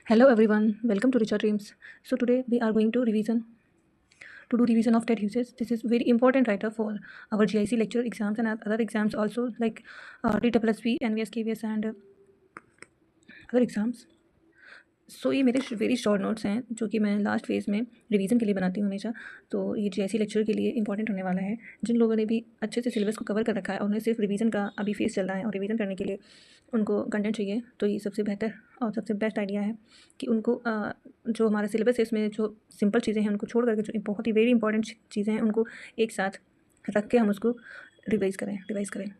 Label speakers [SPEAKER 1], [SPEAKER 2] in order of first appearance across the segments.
[SPEAKER 1] Hello everyone, welcome to Richa Dreams. So today we are going to do revision of TED uses. This is very important writer for our GIC lecture exams and other exams also like TSSP, NVS, KVS and other exams. सो ये मेरे very short notes हैं जो कि मैं last phase में revision के लिए बनाती हूँ हमेशा। तो ये जीआईसी लेक्चर के लिए इंपॉर्टेंट होने वाला है। जिन लोगों ने भी अच्छे से सिलेबस को कवर कर रखा है और उन्हें सिर्फ रिवीजन का अभी फेज़ चल रहा है और रिवीजन करने के लिए उनको कंटेंट चाहिए, तो ये सबसे बेहतर और सबसे बेस्ट आइडिया है कि उनको जो हमारा सिलेबस है इसमें जो सिंपल चीज़ें हैं उनको छोड़ करके जो बहुत ही वेरी इंपॉर्टेंट चीज़ें हैं उनको एक साथ रख के हम उसको रिवाइज़ करें।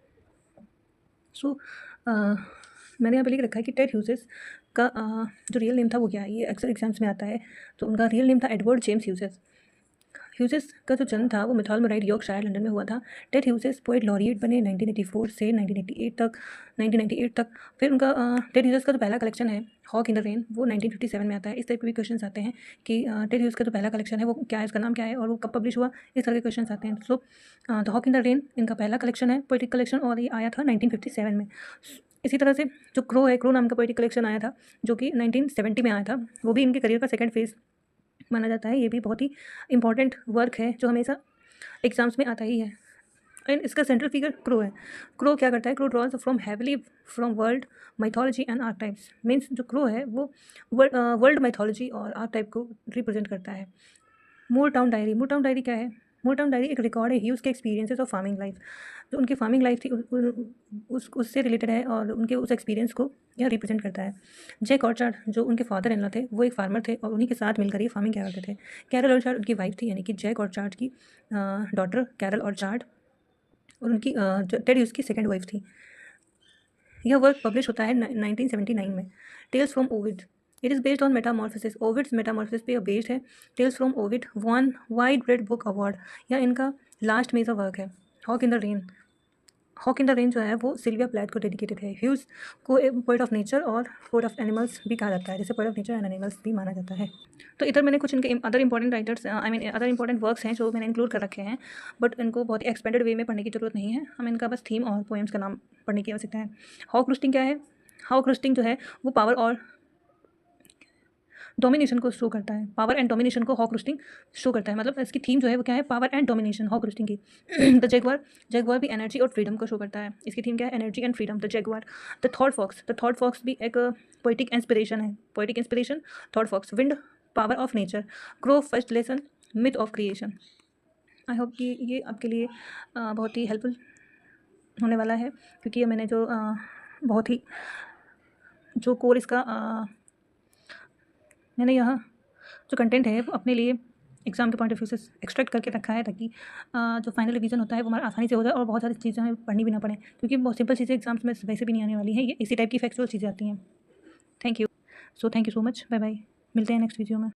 [SPEAKER 1] सो मैंने यहाँ पे लिख रखा है कि टेड ह्यूजेस का जो रियल नेम था वो क्या है। ये अक्सर एग्जाम्स में आता है। तो उनका रियल नेम था एडवर्ड जेम्स ह्यूजेस। ह्यूजेस का जो जन्म था वो मिथॉल मोराइड यॉर्कशायर लंदन में हुआ था। टेड ह्यूजेस पोएट लॉरिएट बने 1984 से 1998 तक। फिर उनका टेड ह्यूजेस का जो पहला कलेक्शन है हॉक इन द रेन वो 1957 में आता है। इस टाइप के भी क्वेश्चन आते हैं कि टेड ह्यूजेस का जो पहला कलेक्शन है वो क्या है, इसका नाम क्या है और वो कब पब्लिश हुआ, इस तरह के क्वेश्चन आते हैं। So the hawk in the rain इनका पहला कलेक्शन है, पोएटिक कलेक्शन, और ये आया था 1957 में। इसी तरह से जो क्रो है, क्रो नाम का पोएटिक कलेक्शन आया था जो कि 1970 में आया था। वो भी इनके करियर का सेकंड फेज़ माना जाता है। ये भी बहुत ही इंपॉर्टेंट वर्क है जो हमेशा एग्जाम्स में आता ही है। एंड इसका सेंट्रल फिगर क्रो है। क्रो क्या करता है? Crow draws from heavily from world mythology and archetypes. Means जो क्रो है वो वर्ल्ड माइथोलॉजी और आर्कटाइप को रिप्रेजेंट करता है। मूर टाउन डायरी क्या है? मूर टाउन डायरी एक रिकॉर्ड है ह्यूज़ के एक्सपीरियंसेस ऑफ फार्मिंग लाइफ। जो उनकी फार्मिंग लाइफ थी उससे रिलेटेड है और उनके उस एक्सपीरियंस को यह रिप्रेजेंट करता है। जैक ऑर्चार्ड जो उनके फादर इन लॉ थे वो एक फार्मर थे और उन्हीं के साथ मिलकर ये फार्मिंग किया करते थे। कैरल ऑर्चार्ड उनकी वाइफ थी, यानी कि जैक ऑर्चार्ड की डॉटर कैरल ऑर्चार्ड, और उनकी टेड ह्यूज़ की सेकेंड वाइफ थी। यह वर्क पब्लिश होता है 1979 में। Tales from Ovid, it is based on Metamorphosis. Ovid's Metamorphosis पे बेस्ड है। Tales from Ovid won Whitbread Book Award, यह इनका लास्ट मेजर वर्क है। Hawk in the Rain, Hawk in the Rain जो है वो सिल्विया प्लैथ को dedicated है। ह्यूज़ को एक पोएट ऑफ नेचर और पोएट ऑफ एनिमल्स भी कहा जाता है, जैसे poet of nature and animals भी माना जाता है। तो इधर मैंने कुछ इनके other important writers other important works हैं जो मैंने इंक्लूड कर रखे हैं, बट इनको बहुत ही एक्सपेंडेड वे में पढ़ने की जरूरत नहीं है। हमें इनका बस थीम और पोएम्स का नाम पढ़ने की आवश्यकता है। हॉक रूस्टिंग क्या है? हॉक रूस्टिंग जो है वो पावर और डोमिनेशन को शो करता है। पावर एंड डोमिनेशन को हॉक रूस्टिंग शो करता है। मतलब इसकी थीम जो है वो क्या है? Power and domination, hawk roosting की। द जैगवार भी एनर्जी और फ्रीडम को शो करता है। इसकी थीम क्या है? Energy and freedom, the jaguar. The thought fox भी एक पोइटिक इंस्पिरेशन है। Poetic inspiration thought fox. Wind power of nature. Crow first lesson myth of creation. I hope कि ये आपके लिए बहुत ही हेल्पफुल होने वाला है, क्योंकि ये मैंने जो बहुत ही जो कोर इसका मैंने यहाँ जो कंटेंट है वो अपने लिए एग्ज़ाम के पॉइंट ऑफ व्यू से एक्सट्रैक्ट करके रखा है, ताकि जो फाइनल रिवीजन होता है वो हमारा आसानी से हो जाए और बहुत सारी चीज़ें हमें पढ़नी भी ना पड़े, क्योंकि बहुत सिंपल चीज़ें एग्जाम्स में वैसे भी नहीं आने वाली हैं। ये इसी टाइप की फैक्चुअल चीज़ें आती हैं। Thank you so much. Bye bye. मिलते हैं नेक्स्ट वीडियो में।